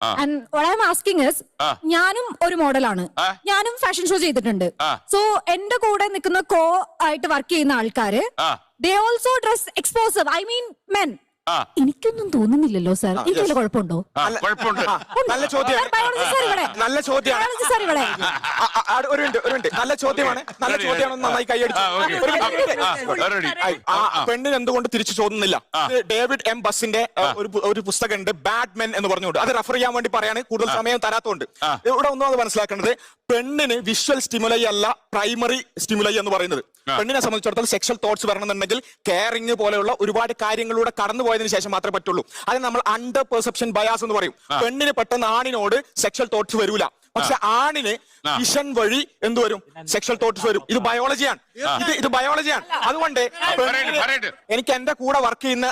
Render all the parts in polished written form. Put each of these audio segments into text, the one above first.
And what I'm asking is, ഞാനും ഒരു മോഡലാണ്, ഞാനും ഫാഷൻ ഷോ ചെയ്തിട്ടുണ്ട്. സോ എന്റെ കൂടെ നിൽക്കുന്ന കോ ആയിട്ട് വർക്ക് ചെയ്യുന്ന ആൾക്കാര് they also dress explosive. I mean men. എനിക്കൊന്നും തോന്നുന്നില്ലല്ലോ സാർ, എനിക്ക് വല്ല കുഴപ്പമുണ്ടോ? നല്ല ചോദ്യമാണ്. നല്ല ചോദ്യമാണ്. നല്ല ചോദ്യമാണ്. നല്ല ചോദ്യമാണ്. നന്നായി കൈയടിച്ചു. പെണ്ണിന് എന്തുകൊണ്ട് തിരിച്ചു ചോദിക്കുന്നില്ല? ഡേവിഡ് എം ബസിന്റെ ഒരു പുസ്തകമുണ്ട്, ബാഡ് മെൻ എന്ന് പറഞ്ഞുകൊണ്ട്. അത് റെഫർ ചെയ്യാൻ വേണ്ടി പറയാണ്, കൂടുതൽ സമയം തരാത്തതുകൊണ്ട്. ഇവിടെ ഒന്നും അത് മനസ്സിലാക്കേണ്ടത്, പെണ്ണിന് വിഷ്വൽ സ്റ്റിമുലൈ അല്ല പ്രൈമറി സ്റ്റിമുലൈ എന്ന് പറയുന്നത്. പെണ്ണിനെ സംബന്ധിച്ചിടത്തോളം സെക്ഷൽ തോട്ട്സ് വരണമെന്നുണ്ടെങ്കിൽ കെയറിംഗ് പോലെയുള്ള ഒരുപാട് കാര്യങ്ങളിലൂടെ കടന്നു പോയതിനു ശേഷം മാത്രമേ പറ്റുള്ളൂ. അത് നമ്മൾ അണ്ടർ പെർസെപ്ഷൻ ബയാസ് എന്ന് പറയും. പെണ്ണിന് പെട്ടെന്ന് ആണിനോട് സെക്ഷൽ തോട്ട്സ് വരൂല, പക്ഷെ ആണിന് വിഷൻ വഴി എന്ത് വരും? സെക്ഷൽ തോട്ട്സ് വരും. ഇത് ബയോളജിയാണ്. ഇത് ബയോളജിയാണ്. അതുകൊണ്ട് എനിക്ക് എന്റെ കൂടെ വർക്ക് ചെയ്യുന്ന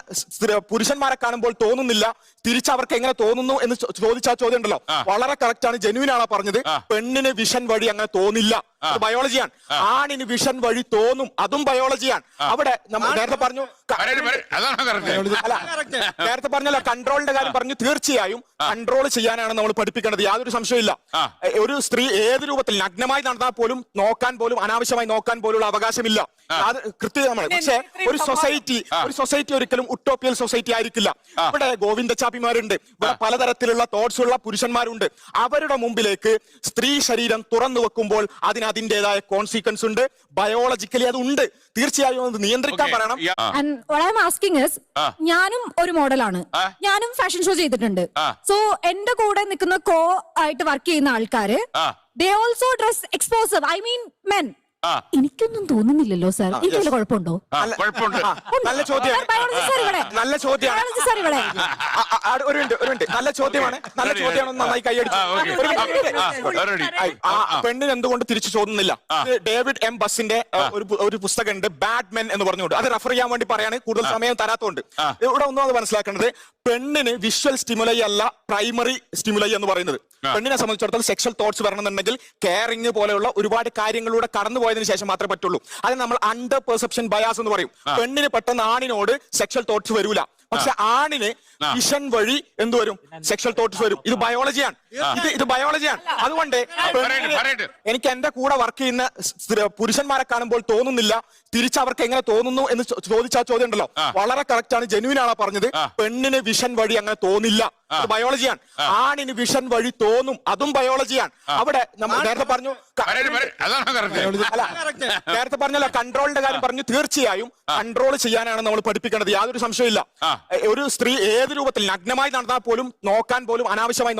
പുരുഷന്മാരെ കാണുമ്പോൾ തോന്നുന്നില്ല, തിരിച്ച് അവർക്ക് എങ്ങനെ തോന്നുന്നു എന്ന് ചോദിച്ച ചോദ്യം ഉണ്ടല്ലോ, വളരെ കറക്റ്റ് ആണ്, ജെന്യൂൻ ആണ് പറഞ്ഞത്. പെണ്ണിന് വിഷൻ വഴി അങ്ങനെ തോന്നില്ല, അത് ബയോളജിയാണ്. ആണിന് വിഷൻ വഴി തോന്നും, അതും ബയോളജിയാണ്. അവിടെ നമ്മൾ നേരത്തെ പറഞ്ഞു, നേരത്തെ പറഞ്ഞല്ലോ കൺട്രോളിന്റെ കാര്യം പറഞ്ഞു. തീർച്ചയായും കൺട്രോൾ ചെയ്യാനാണ് നമ്മൾ പഠിപ്പിക്കേണ്ടത്, യാതൊരു സംശയമില്ല. ഒരു സ്ത്രീ ഏത് രൂപത്തിൽ നഗ്നമായി നടന്നാൽ പോലും നോക്കാൻ പോലും, അനാവശ്യമായി നോക്കാൻ പോലുള്ള അവകാശമില്ല, അത് കൃത്യമാണ്. പക്ഷെ ഒരു സൊസൈറ്റി ഒരിക്കലും ഉട്ടോപ്പിയൽ സൊസൈറ്റി ആയിരിക്കില്ല. ഇവിടെ ഗോവിന്ദച്ചാപ്പിമാരുണ്ട്, ഇവിടെ പലതരത്തിലുള്ള തോട്ട്സ് ഉള്ള പുരുഷന്മാരുണ്ട്. അവരുടെ മുമ്പിലേക്ക് സ്ത്രീ ശരീരം തുറന്നു വെക്കുമ്പോൾ അതിൻ്റെതായ കോൺസിക്വൻസ് ഉണ്ട്, ബയോളജിക്കലി അതുണ്ട്. തീർച്ചയായും അത് നിയന്ത്രിക്കാൻ പറയണം. And what I'm asking is, ഞാനും ഒരു മോഡലാണ്, ഞാനും ഫാഷൻ ഷോ ചെയ്തിട്ടുണ്ട്. സോ എന്റെ കൂടെ നിൽക്കുന്ന കോ ആയിട്ട് വർക്ക് ചെയ്യുന്ന ആൾക്കാര് they also dress explosive. I mean men. എനിക്കൊന്നും തോന്നുന്നില്ലല്ലോ സാർ, എനിക്ക് വല്ല കുഴപ്പമുണ്ടോ? നല്ല ചോദ്യമാണ്. നല്ല ചോദ്യമാണ്. നല്ല ചോദ്യമാണ്. നല്ല ചോദ്യമാണ്. നന്നായി കൈയടിച്ചു. പെണ്ണിന് എന്തുകൊണ്ട് തിരിച്ചു ചോദിക്കുന്നില്ല? ഡേവിഡ് എം ബസിന്റെ ഒരു പുസ്തകമുണ്ട്, ബാഡ് മെൻ എന്ന് പറഞ്ഞുകൊണ്ട്. അത് റെഫർ ചെയ്യാൻ വേണ്ടി പറയാണ്, കൂടുതൽ സമയം തരാത്തതുകൊണ്ട്. ഇവിടെ ഒന്നും അത് മനസ്സിലാക്കേണ്ടത്, പെണ്ണിന് വിഷ്വൽ സ്റ്റിമുലൈ അല്ല പ്രൈമറി സ്റ്റിമുലൈ എന്ന് പറയുന്നത്. പെണ്ണിനെ സംബന്ധിച്ചിടത്തോളം സെക്ഷൽ തോട്ട്സ് വരണമെന്നുണ്ടെങ്കിൽ കെയറിംഗ് പോലെയുള്ള ഒരുപാട് കാര്യങ്ങളിലൂടെ കടന്നു പോയതിനു ശേഷം മാത്രമേ പറ്റുള്ളൂ. അത് നമ്മൾ അണ്ടർ പെർസെപ്ഷൻ ബയാസ് എന്ന് പറയും. പെണ്ണിന് പെട്ടെന്ന് ആണിനോട് സെക്ഷൽ തോട്ട്സ് വരൂല, പക്ഷെ ആണിന് വിഷൻ വഴി എന്ത് വരും? സെക്ഷൽ തോട്ട്സ് വരും. ഇത് ബയോളജിയാണ്. ഇത് ബയോളജിയാണ്. അതുകൊണ്ട് എനിക്ക് എന്റെ കൂടെ വർക്ക് ചെയ്യുന്ന പുരുഷന്മാരെ കാണുമ്പോൾ തോന്നുന്നില്ല, തിരിച്ച് അവർക്ക് എങ്ങനെ തോന്നുന്നു എന്ന് ചോദിച്ച ചോദ്യം ഉണ്ടല്ലോ, വളരെ കറക്റ്റ് ആണ്, ജെന്യൂൻ ആണ് പറഞ്ഞത്. പെണ്ണിന് വിഷൻ വഴി അങ്ങനെ തോന്നില്ല, അത് ബയോളജിയാണ്. ആണിന് വിഷൻ വഴി തോന്നും, അതും ബയോളജിയാണ്. അവിടെ നമ്മൾ നേരത്തെ പറഞ്ഞു, നേരത്തെ പറഞ്ഞല്ലോ കൺട്രോളിന്റെ കാര്യം പറഞ്ഞു. തീർച്ചയായും കൺട്രോൾ ചെയ്യാനാണ് നമ്മൾ പഠിപ്പിക്കേണ്ടത്, യാതൊരു സംശയമില്ല. ഒരു സ്ത്രീ ഏത് രൂപത്തിൽ നഗ്നമായി നടന്നാൽ പോലും നോക്കാൻ പോലും, അനാവശ്യമായി